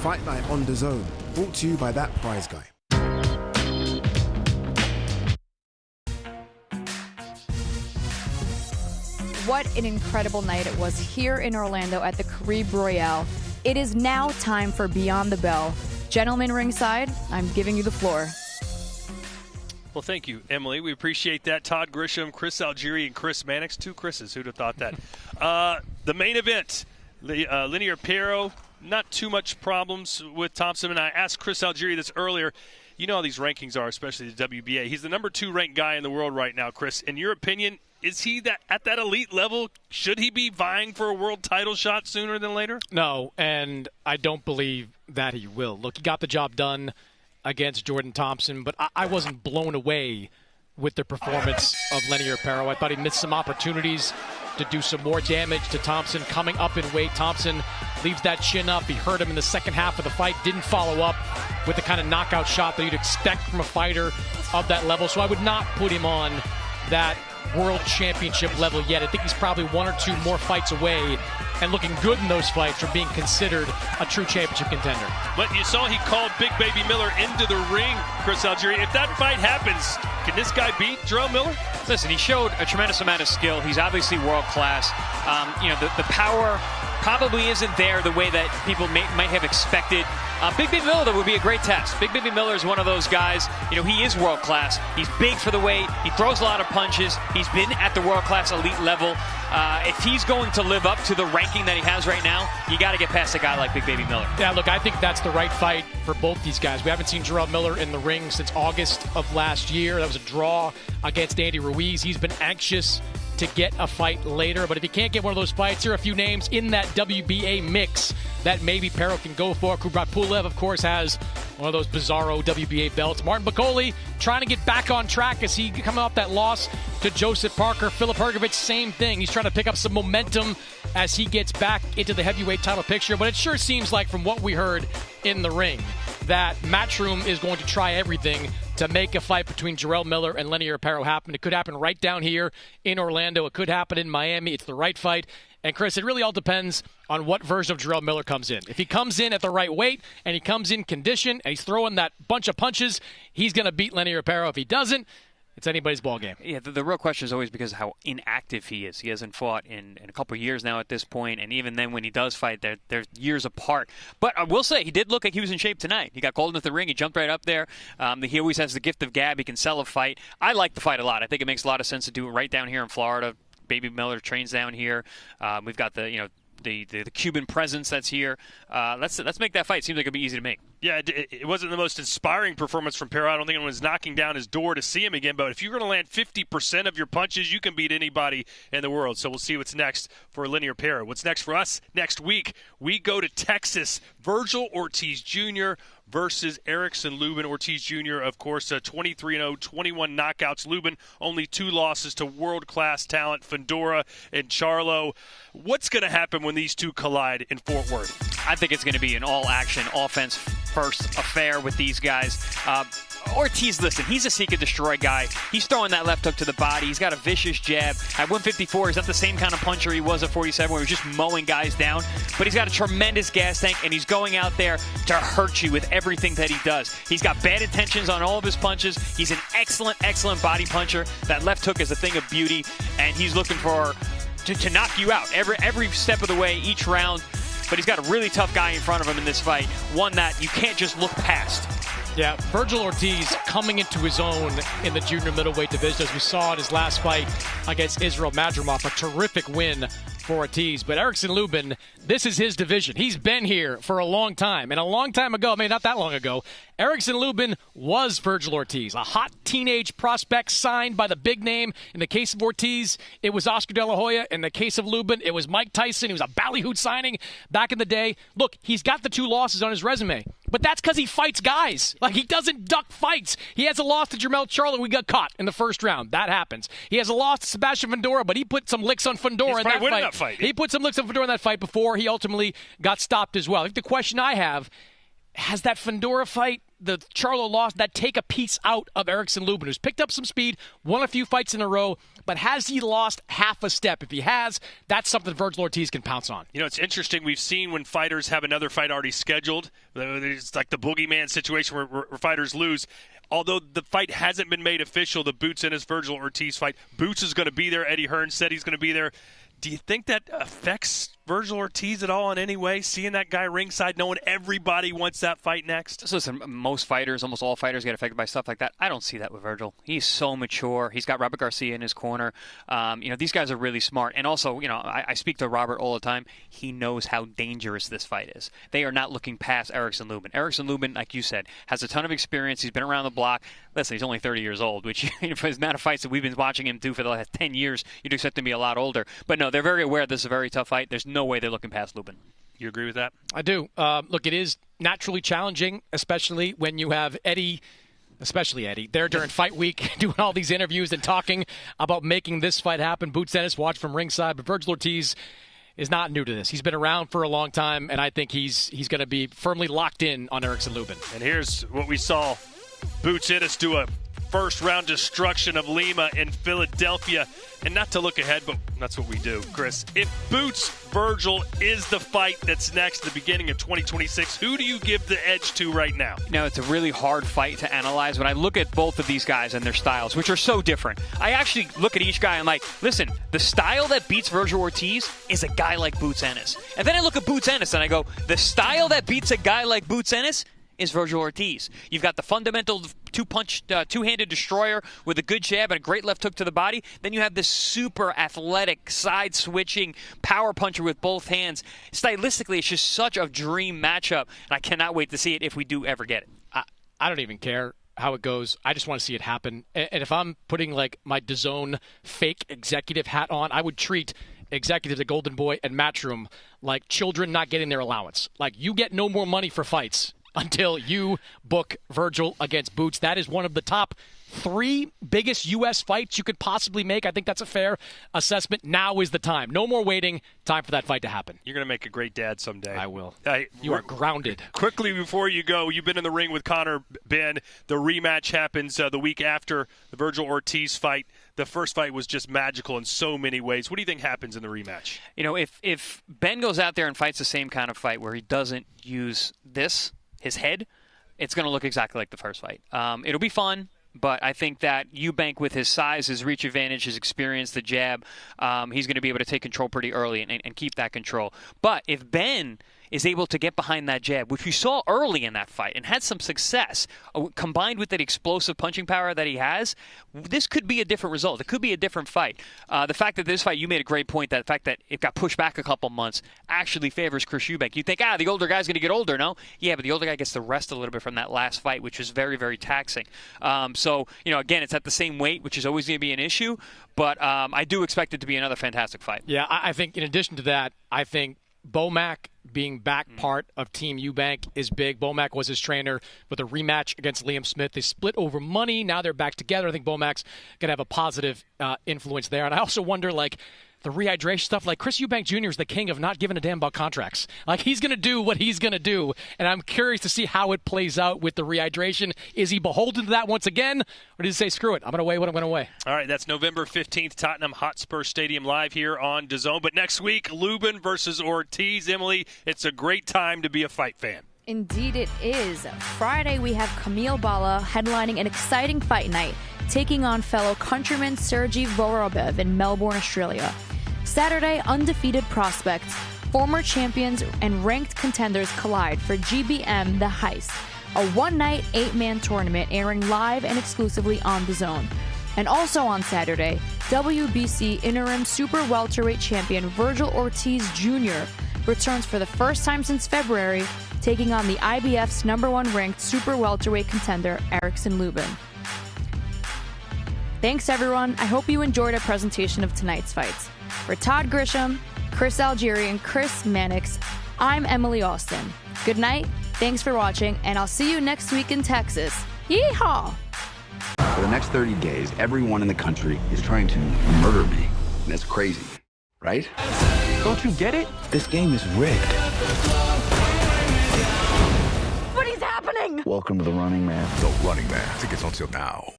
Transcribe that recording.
Fight Night on DAZN, brought to you by that prize guy. What an incredible night it was here in Orlando at the Caribe Royale. It is now time for Beyond the Bell. Gentlemen ringside, I'm giving you the floor. Well, thank you, Emily. We appreciate that. Todd Grisham, Chris Algieri, and Chris Mannix. 2 Chris's. Who'd have thought that? The main event, Lenier Pero, not too much problems with Thompson. And I asked Chris Algieri this earlier. You know how these rankings are, especially the WBA. He's the number 2 ranked guy in the world right now, Chris. In your opinion, is he at that elite level? Should he be vying for a world title shot sooner than later? No, and I don't believe that he will. Look, he got the job done against Jordan Thompson, but I wasn't blown away with the performance of Lenier Pero. I thought he missed some opportunities to do some more damage to Thompson coming up in weight. Thompson leaves that chin up. He hurt him in the second half of the fight, didn't follow up with the kind of knockout shot that you'd expect from a fighter of that level. So I would not put him on that world championship level yet. I think he's probably 1 or 2 more fights away and looking good in those fights from being considered a true championship contender. But you saw he called Big Baby Miller into the ring, Chris Algieri. If that fight happens, can this guy beat Jarrell Miller? Listen, he showed a tremendous amount of skill. He's obviously world class. The power probably isn't there the way that people might have expected. Big Baby Miller, though, would be a great test. Big Baby Miller is one of those guys, he is world class. He's big for the weight. He throws a lot of punches. He's been at the world class elite level. If he's going to live up to the ranking that he has right now, you got to get past a guy like Big Baby Miller. Yeah, look, I think that's the right fight for both these guys. We haven't seen Jarrell Miller in the ring since August of last year. That was a draw against Andy Ruiz. He's been anxious to get a fight later, but if he can't get one of those fights, there are a few names in that WBA mix that maybe Pero can go for. Kubrat Pulev, of course, has one of those bizarro WBA belts. Martin Bakole trying to get back on track as he coming off that loss to Joseph Parker. Filip Hrgovic, same thing. He's trying to pick up some momentum as he gets back into the heavyweight title picture, but it sure seems like from what we heard in the ring that Matchroom is going to try everything to make a fight between Jarrell Miller and Lenier Pero happen. It could happen right down here in Orlando. It could happen in Miami. It's the right fight. And, Chris, it really all depends on what version of Jarrell Miller comes in. If he comes in at the right weight and he comes in condition and he's throwing that bunch of punches, he's going to beat Lenier Pero. If he doesn't, it's anybody's ball game. Yeah, the real question is always because of how inactive he is. He hasn't fought in a couple of years now at this point, and even then when he does fight, they're years apart. But I will say, he did look like he was in shape tonight. He got called into the ring. He jumped right up there. He always has the gift of gab. He can sell a fight. I like the fight a lot. I think it makes a lot of sense to do it right down here in Florida. Baby Miller trains down here. We've got the Cuban presence that's here. Let's make that fight. Seems like it'll be easy to make. Yeah, it wasn't the most inspiring performance from Pero. I don't think anyone was knocking down his door to see him again. But if you're going to land 50% of your punches, you can beat anybody in the world. So we'll see what's next for Lenier Pero. What's next for us? Next week, we go to Texas. Virgil Ortiz Jr. versus Erickson Lubin. Ortiz Jr., of course, 23-0, 21 knockouts. Lubin, only 2 losses to world-class talent, Fundora and Charlo. What's going to happen when these two collide in Fort Worth? I think it's going to be an all-action, offense-first affair with these guys. Ortiz, listen, he's a seek-and-destroy guy. He's throwing that left hook to the body. He's got a vicious jab. At 154, he's not the same kind of puncher he was at 47, where he was just mowing guys down. But he's got a tremendous gas tank, and he's going out there to hurt you with everything that he does. He's got bad intentions on all of his punches. He's an excellent, excellent body puncher. That left hook is a thing of beauty, and he's looking for to knock you out every step of the way, each round. But he's got a really tough guy in front of him in this fight, one that you can't just look past. Yeah, Virgil Ortiz coming into his own in the junior middleweight division, as we saw in his last fight against Israel Madrimov. A terrific win for Ortiz. But Erickson Lubin, this is his division. He's been here for a long time. And a long time ago, maybe not that long ago, Erickson Lubin was Virgil Ortiz, a hot teenage prospect signed by the big name. In the case of Ortiz, it was Oscar De La Hoya. In the case of Lubin, it was Mike Tyson. He was a ballyhooed signing back in the day. Look, he's got the 2 losses on his resume. But that's because he fights guys. Like, he doesn't duck fights. He has a loss to Jermell Charlo. We got caught in the first round. That happens. He has a loss to Sebastian Fundora, but he put some licks on Fundora in that fight. He put some licks on Fundora in that fight before he ultimately got stopped as well. I think the question I have, has that Fundora fight the Charlo loss that take a piece out of Erickson Lubin, who's picked up some speed, won a few fights in a row, but has he lost half a step? If he has, that's something Virgil Ortiz can pounce on. You know, it's interesting. We've seen when fighters have another fight already scheduled, it's like the boogeyman situation where fighters lose. Although the fight hasn't been made official, the Boots Ennis-Virgil Ortiz fight, Boots is going to be there. Eddie Hearn said he's going to be there. Do you think that affects Virgil Ortiz at all in any way, seeing that guy ringside, knowing everybody wants that fight next? So listen, most fighters, almost all fighters get affected by stuff like that. I don't see that with Virgil. He's so mature. He's got Robert Garcia in his corner. These guys are really smart. And also, I speak to Robert all the time. He knows how dangerous this fight is. They are not looking past Erickson Lubin. Erickson Lubin, like you said, has a ton of experience. He's been around the block. Listen, he's only 30 years old, which for his amount of fights that we've been watching him do for the last 10 years, you'd expect him to be a lot older. But no, they're very aware this is a very tough fight. There's no way they're looking past Lubin. You agree with that? I do. Look, it is naturally challenging, especially when you have Eddie, there during fight week doing all these interviews and talking about making this fight happen. Boots Ennis watched from ringside, but Virgil Ortiz is not new to this. He's been around for a long time, and I think he's going to be firmly locked in on Erickson Lubin. And here's what we saw Boots Ennis do a first-round destruction of Lima in Philadelphia. And not to look ahead, but that's what we do, Chris. If Boots Virgil is the fight that's next at the beginning of 2026, who do you give the edge to right now? It's a really hard fight to analyze. When I look at both of these guys and their styles, which are so different, I actually look at each guy and listen, the style that beats Virgil Ortiz is a guy like Boots Ennis. And then I look at Boots Ennis and I go, the style that beats a guy like Boots Ennis is Virgil Ortiz. You've got the fundamental two-handed destroyer with a good jab and a great left hook to the body. Then you have this super athletic, side-switching power puncher with both hands. Stylistically, it's just such a dream matchup, and I cannot wait to see it if we do ever get it. I don't even care how it goes. I just want to see it happen. And if I'm putting my DAZN fake executive hat on, I would treat executives at Golden Boy and Matchroom like children not getting their allowance. You get no more money for fights until you book Virgil against Boots. That is one of the top 3 biggest U.S. fights you could possibly make. I think that's a fair assessment. Now is the time. No more waiting. Time for that fight to happen. You're going to make a great dad someday. I will. You are grounded. Quickly before you go, you've been in the ring with Conor Ben. The rematch happens the week after the Virgil Ortiz fight. The first fight was just magical in so many ways. What do you think happens in the rematch? If Ben goes out there and fights the same kind of fight where he doesn't use his head, it's going to look exactly like the first fight. It'll be fun, but I think that Eubank, with his size, his reach advantage, his experience, the jab, he's going to be able to take control pretty early and keep that control. But if Ben is able to get behind that jab, which we saw early in that fight and had some success, combined with that explosive punching power that he has, this could be a different result. It could be a different fight. The fact that this fight, you made a great point, that the fact that it got pushed back a couple months actually favors Chris Eubank. You think, the older guy's going to get older, no? Yeah, but the older guy gets to rest a little bit from that last fight, which was very, very taxing. Again, it's at the same weight, which is always going to be an issue, but I do expect it to be another fantastic fight. Yeah, I think in addition to that, I think Bomac being back part of Team Eubank is big. Bomac was his trainer with a rematch against Liam Smith. They split over money. Now they're back together. I think Bomac's going to have a positive influence there. And I also wonder, the rehydration stuff, Chris Eubank Jr. is the king of not giving a damn about contracts. He's going to do what he's going to do, and I'm curious to see how it plays out with the rehydration. Is he beholden to that once again, or did he say, screw it, I'm going to weigh what I'm going to weigh? All right, that's November 15th, Tottenham Hotspur Stadium live here on DAZN. But next week, Lubin versus Ortiz. Emily, it's a great time to be a fight fan. Indeed it is. Friday, we have Kamil Bala headlining an exciting fight night, taking on fellow countryman Sergey Vorobyev in Melbourne, Australia. Saturday, undefeated prospects, former champions, and ranked contenders collide for GBM The Heist, a one-night, 8-man tournament airing live and exclusively on DAZN. And also on Saturday, WBC interim super welterweight champion Virgil Ortiz Jr. returns for the first time since February, taking on the IBF's #1 ranked super welterweight contender Erickson Lubin. Thanks, everyone. I hope you enjoyed our presentation of tonight's fights. For Todd Grisham, Chris Algieri, and Chris Mannix, I'm Emily Austin. Good night, thanks for watching, and I'll see you next week in Texas. Yeehaw! For the next 30 days, everyone in the country is trying to murder me. And that's crazy, right? Don't you get it? This game is rigged. What is happening? Welcome to the Running Man. The Running Man. Tickets until now.